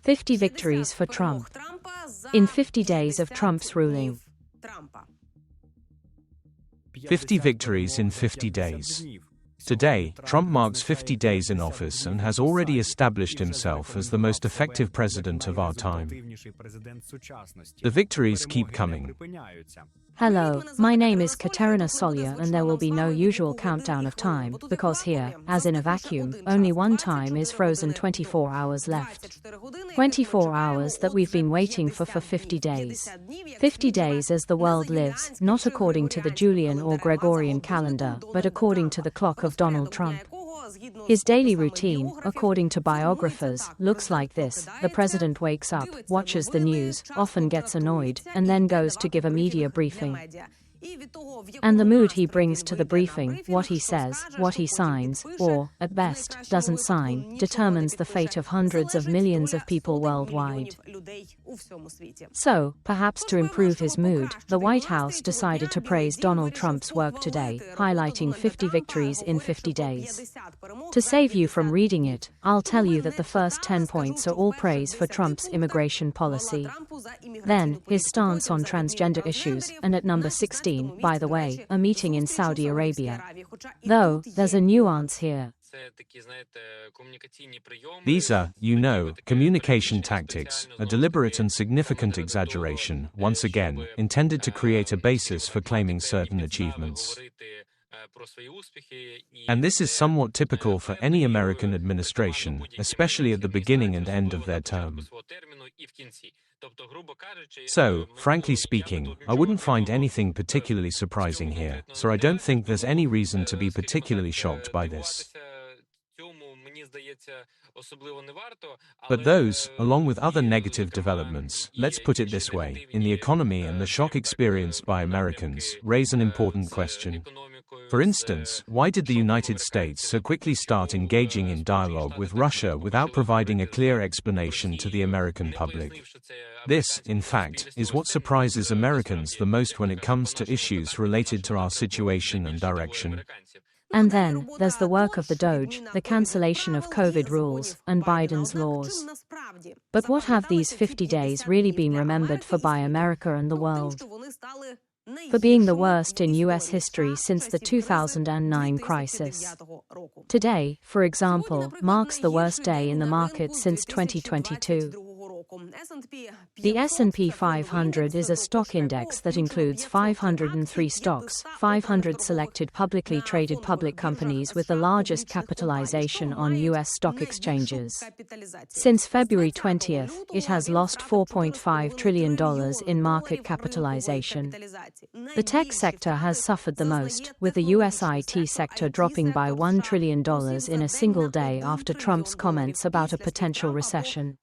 50 victories for Trump. In 50 days of Trump's ruling. 50 victories in 50 days. Today, Trump marks 50 days in office and has already established himself as the most effective president of our time. The victories keep coming. Hello, my name is Kateryna Soliar, and there will be no usual countdown of time, because here, as in a vacuum, only one time is frozen: 24 hours left. 24 hours that we've been waiting for 50 days. 50 days as the world lives, not according to the Julian or Gregorian calendar, but according to the clock of Donald Trump. His daily routine, according to biographers, looks like this. The president wakes up, watches the news, often gets annoyed, and then goes to give a media briefing. And the mood he brings to the briefing, what he says, what he signs, or, at best, doesn't sign, determines the fate of hundreds of millions of people worldwide. So, perhaps to improve his mood, the White House decided to praise Donald Trump's work today, highlighting 50 victories in 50 days. To save you from reading it, I'll tell you that the first 10 points are all praise for Trump's immigration policy. Then, his stance on transgender issues, and at number 16, by the way, a meeting in Saudi Arabia. Though, there's a nuance here. These are, communication tactics, a deliberate and significant exaggeration, once again, intended to create a basis for claiming certain achievements. And this is somewhat typical for any American administration, especially at the beginning and end of their term. So, frankly speaking, I wouldn't find anything particularly surprising here, so I don't think there's any reason to be particularly shocked by this. But those, along with other negative developments, let's put it this way, in the economy and the shock experienced by Americans, raise an important question. For instance, why did the United States so quickly start engaging in dialogue with Russia without providing a clear explanation to the American public? This, in fact, is what surprises Americans the most when it comes to issues related to our situation and direction. And then, there's the work of the Doge, the cancellation of COVID rules, and Biden's laws. But what have these 50 days really been remembered for by America and the world? For being the worst in U.S. history since the 2009 crisis. Today, for example, marks the worst day in the market since 2022. The S&P 500 is a stock index that includes 503 stocks, 500 selected publicly traded public companies with the largest capitalization on U.S. stock exchanges. Since February 20th, it has lost $4.5 trillion in market capitalization. The tech sector has suffered the most, with the U.S. IT sector dropping by $1 trillion in a single day after Trump's comments about a potential recession.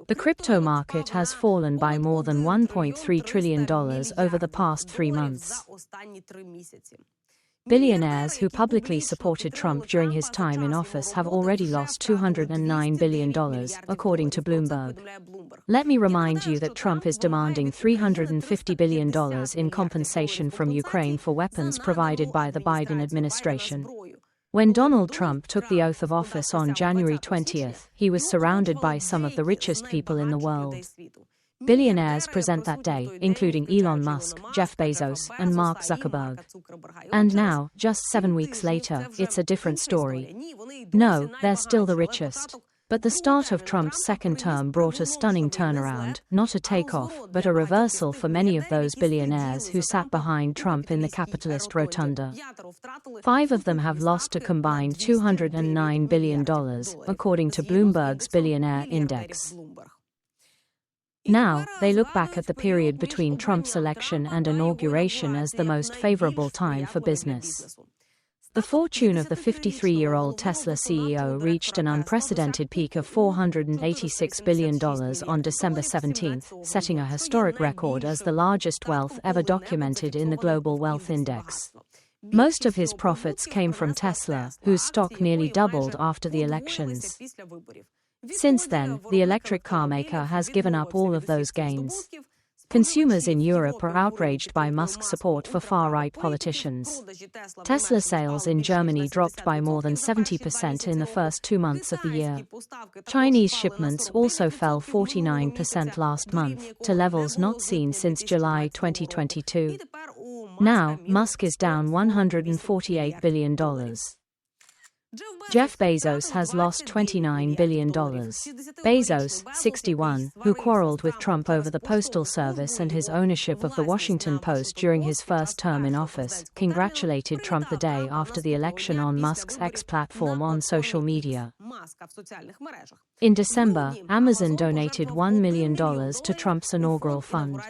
The crypto market has fallen by more than $1.3 trillion over the past 3 months. Billionaires who publicly supported Trump during his time in office have already lost $209 billion, according to Bloomberg. Let me remind you that Trump is demanding $350 billion in compensation from Ukraine for weapons provided by the Biden administration. When Donald Trump took the oath of office on January 20th, he was surrounded by some of the richest people in the world. Billionaires present that day, including Elon Musk, Jeff Bezos, and Mark Zuckerberg. And now, just 7 weeks later, it's a different story. No, they're still the richest. But the start of Trump's second term brought a stunning turnaround, not a takeoff, but a reversal for many of those billionaires who sat behind Trump in the capitalist rotunda. 5 of them have lost a combined $209 billion, according to Bloomberg's Billionaire Index. Now, they look back at the period between Trump's election and inauguration as the most favorable time for business. The fortune of the 53-year-old Tesla CEO reached an unprecedented peak of $486 billion on December 17, setting a historic record as the largest wealth ever documented in the Global Wealth Index. Most of his profits came from Tesla, whose stock nearly doubled after the elections. Since then, the electric car maker has given up all of those gains. Consumers in Europe are outraged by Musk's support for far-right politicians. Tesla sales in Germany dropped by more than 70% in the first 2 months of the year. Chinese shipments also fell 49% last month, to levels not seen since July 2022. Now, Musk is down $148 billion. Jeff Bezos has lost $29 billion. Bezos, 61, who quarreled with Trump over the Postal Service and his ownership of the Washington Post during his first term in office, congratulated Trump the day after the election on Musk's X platform on social media. In December, Amazon donated $1 million to Trump's inaugural fund.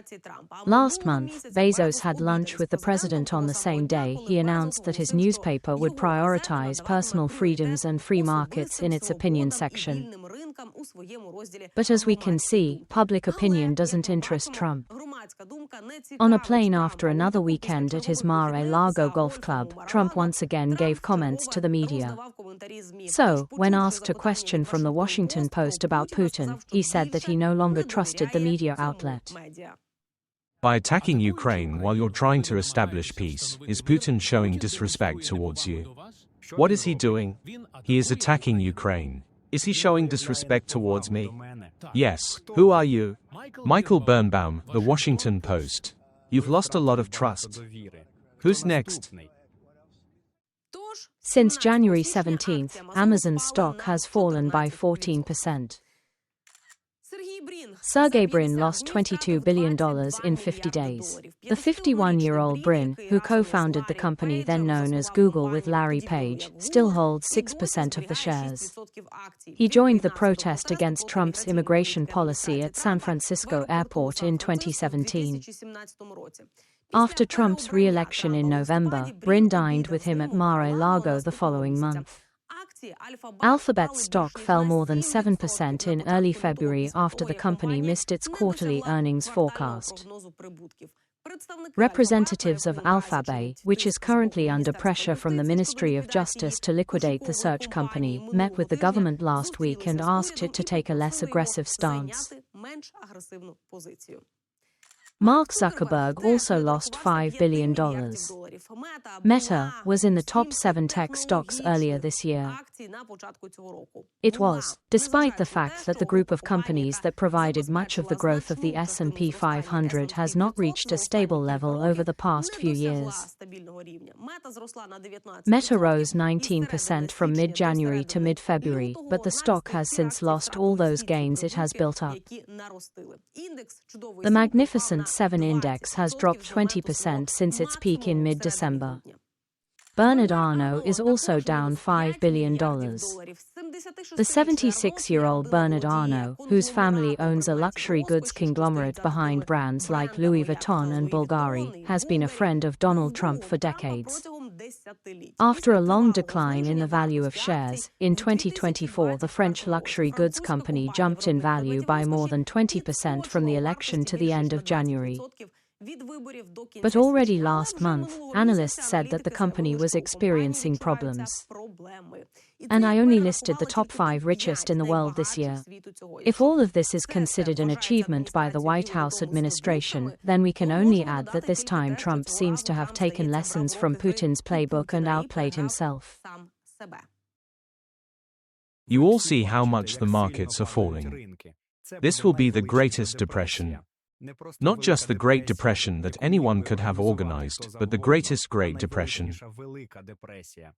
Last month, Bezos had lunch with the president on the same day he announced that his newspaper would prioritize personal freedoms and free markets in its opinion section. But as we can see, public opinion doesn't interest Trump. On a plane after another weekend at his Mar-a-Lago golf club, Trump once again gave comments to the media. So, when asked a question from the Washington Post about Putin, he said that he no longer trusted the media outlet. By attacking Ukraine while you're trying to establish peace, is Putin showing disrespect towards you? What is he doing? He is attacking Ukraine. Is he showing disrespect towards me? Yes. Who are you? Michael Birnbaum, The Washington Post. You've lost a lot of trust. Who's next? Since January 17th, Amazon stock has fallen by 14%. Sergey Brin lost $22 billion in 50 days. The 51-year-old Brin, who co-founded the company then known as Google with Larry Page, still holds 6% of the shares. He joined the protest against Trump's immigration policy at San Francisco Airport in 2017. After Trump's re-election in November, Brin dined with him at Mar-a-Lago the following month. Alphabet stock fell more than 7% in early February after the company missed its quarterly earnings forecast. Representatives of Alphabet, which is currently under pressure from the Ministry of Justice to liquidate the search company, met with the government last week and asked it to take a less aggressive stance. Mark Zuckerberg also lost $5 billion. Meta was in the top 7 tech stocks earlier this year. It was, despite the fact that the group of companies that provided much of the growth of the S&P 500 has not reached a stable level over the past few years. Meta rose 19% from mid-January to mid-February, but the stock has since lost all those gains it has built up. The Magnificent 7 index has dropped 20% since its peak in mid-December. Bernard Arnault is also down $5 billion. The 76-year-old Bernard Arnault, whose family owns a luxury goods conglomerate behind brands like Louis Vuitton and Bulgari, has been a friend of Donald Trump for decades. After a long decline in the value of shares, in 2024 the French luxury goods company jumped in value by more than 20% from the election to the end of January. But already last month, analysts said that the company was experiencing problems. And I only listed the top 5 richest in the world this year. If all of this is considered an achievement by the White House administration, then we can only add that this time Trump seems to have taken lessons from Putin's playbook and outplayed himself. You all see how much the markets are falling. This will be the greatest depression. Not just the Great Depression that anyone could have organized, but the greatest Great Depression.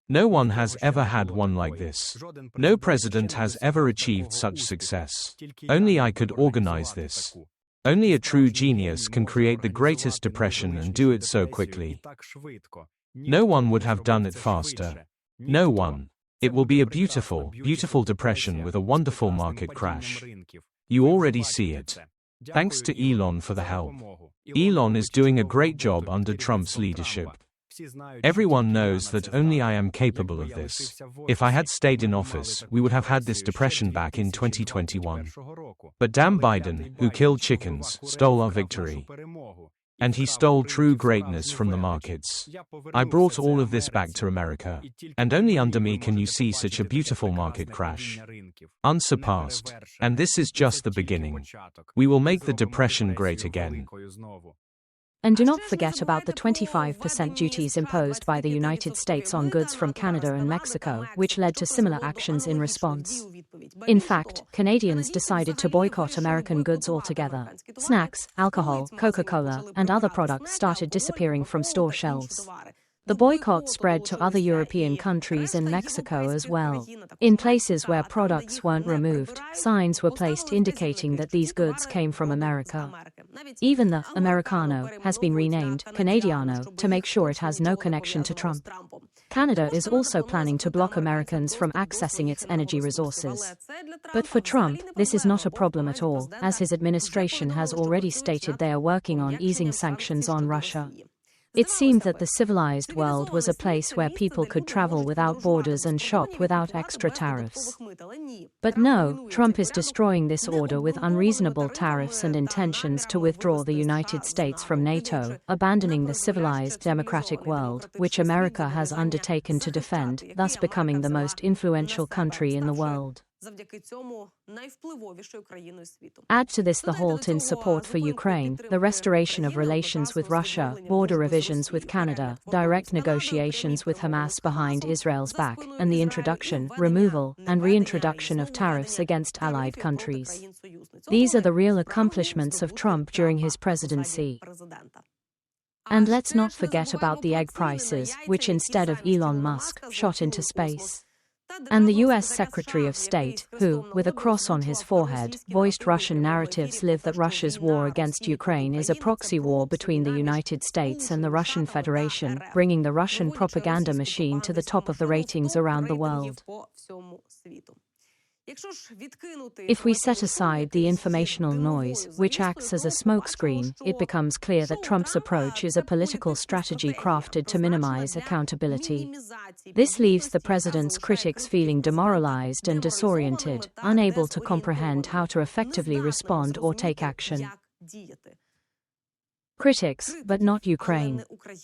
No one has ever had one like this. No president has ever achieved such success. Only I could organize this. Only a true genius can create the greatest depression and do it so quickly. No one would have done it faster. No one. It will be a beautiful, beautiful depression with a wonderful market crash. You already see it. Thanks to Elon for the help. Elon is doing a great job under Trump's leadership. Everyone knows that only I am capable of this. If I had stayed in office, we would have had this depression back in 2021. But damn Biden, who killed chickens, stole our victory. And he stole true greatness from the markets. I brought all of this back to America. And only under me can you see such a beautiful market crash. Unsurpassed. And this is just the beginning. We will make the depression great again. And do not forget about the 25% duties imposed by the United States on goods from Canada and Mexico, which led to similar actions in response. In fact, Canadians decided to boycott American goods altogether. Snacks, alcohol, Coca-Cola, and other products started disappearing from store shelves. The boycott spread to other European countries and Mexico as well. In places where products weren't removed, signs were placed indicating that these goods came from America. Even the Americano has been renamed Canadiano to make sure it has no connection to Trump. Canada is also planning to block Americans from accessing its energy resources. But for Trump, this is not a problem at all, as his administration has already stated they are working on easing sanctions on Russia. It seemed that the civilized world was a place where people could travel without borders and shop without extra tariffs. But no, Trump is destroying this order with unreasonable tariffs and intentions to withdraw the United States from NATO, abandoning the civilized democratic world, which America has undertaken to defend, thus becoming the most influential country in the world. Add to this the halt in support for Ukraine, the restoration of relations with Russia, border revisions with Canada, direct negotiations with Hamas behind Israel's back, and the introduction, removal, and reintroduction of tariffs against allied countries. These are the real accomplishments of Trump during his presidency. And let's not forget about the egg prices, which instead of Elon Musk, shot into space. And the US Secretary of State, who, with a cross on his forehead, voiced Russian narratives live that Russia's war against Ukraine is a proxy war between the United States and the Russian Federation, bringing the Russian propaganda machine to the top of the ratings around the world. If we set aside the informational noise, which acts as a smokescreen, it becomes clear that Trump's approach is a political strategy crafted to minimize accountability. This leaves the president's critics feeling demoralized and disoriented, unable to comprehend how to effectively respond or take action. Critics, but not Ukraine.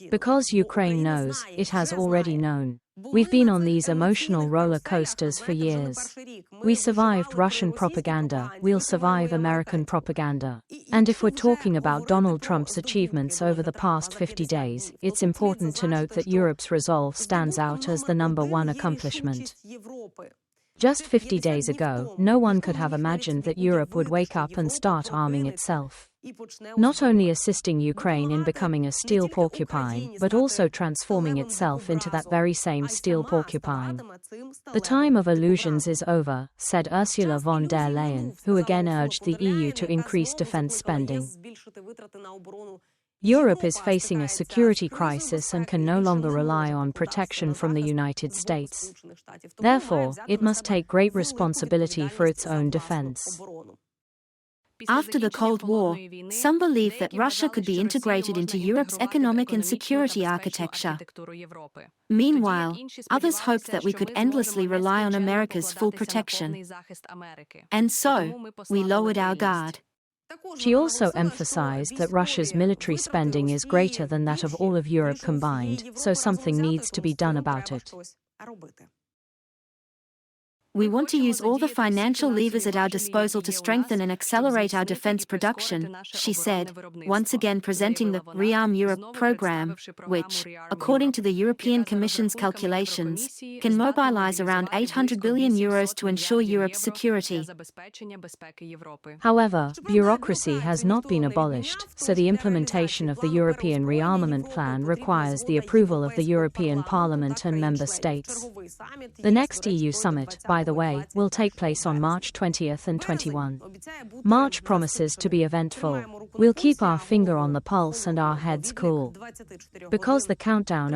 Because Ukraine knows, it has already known. We've been on these emotional roller coasters for years. We survived Russian propaganda, we'll survive American propaganda. And if we're talking about Donald Trump's achievements over the past 50 days, it's important to note that Europe's resolve stands out as the #1 accomplishment. Just 50 days ago, no one could have imagined that Europe would wake up and start arming itself. Not only assisting Ukraine in becoming a steel porcupine, but also transforming itself into that very same steel porcupine. The time of illusions is over, said Ursula von der Leyen, who again urged the EU to increase defense spending. Europe is facing a security crisis and can no longer rely on protection from the United States. Therefore, it must take great responsibility for its own defense. After the Cold War, some believed that Russia could be integrated into Europe's economic and security architecture. Meanwhile, others hoped that we could endlessly rely on America's full protection. And so, we lowered our guard. She also emphasized that Russia's military spending is greater than that of all of Europe combined, so something needs to be done about it. We want to use all the financial levers at our disposal to strengthen and accelerate our defense production, she said, once again presenting the Rearm Europe program, which, according to the European Commission's calculations, can mobilize around €800 billion to ensure Europe's security. However, bureaucracy has not been abolished, so the implementation of the European rearmament plan requires the approval of the European Parliament and member states. The next EU summit, by the way, will take place on March 20th and 21. March promises to be eventful. We'll keep our finger on the pulse and our heads cool. Because the countdown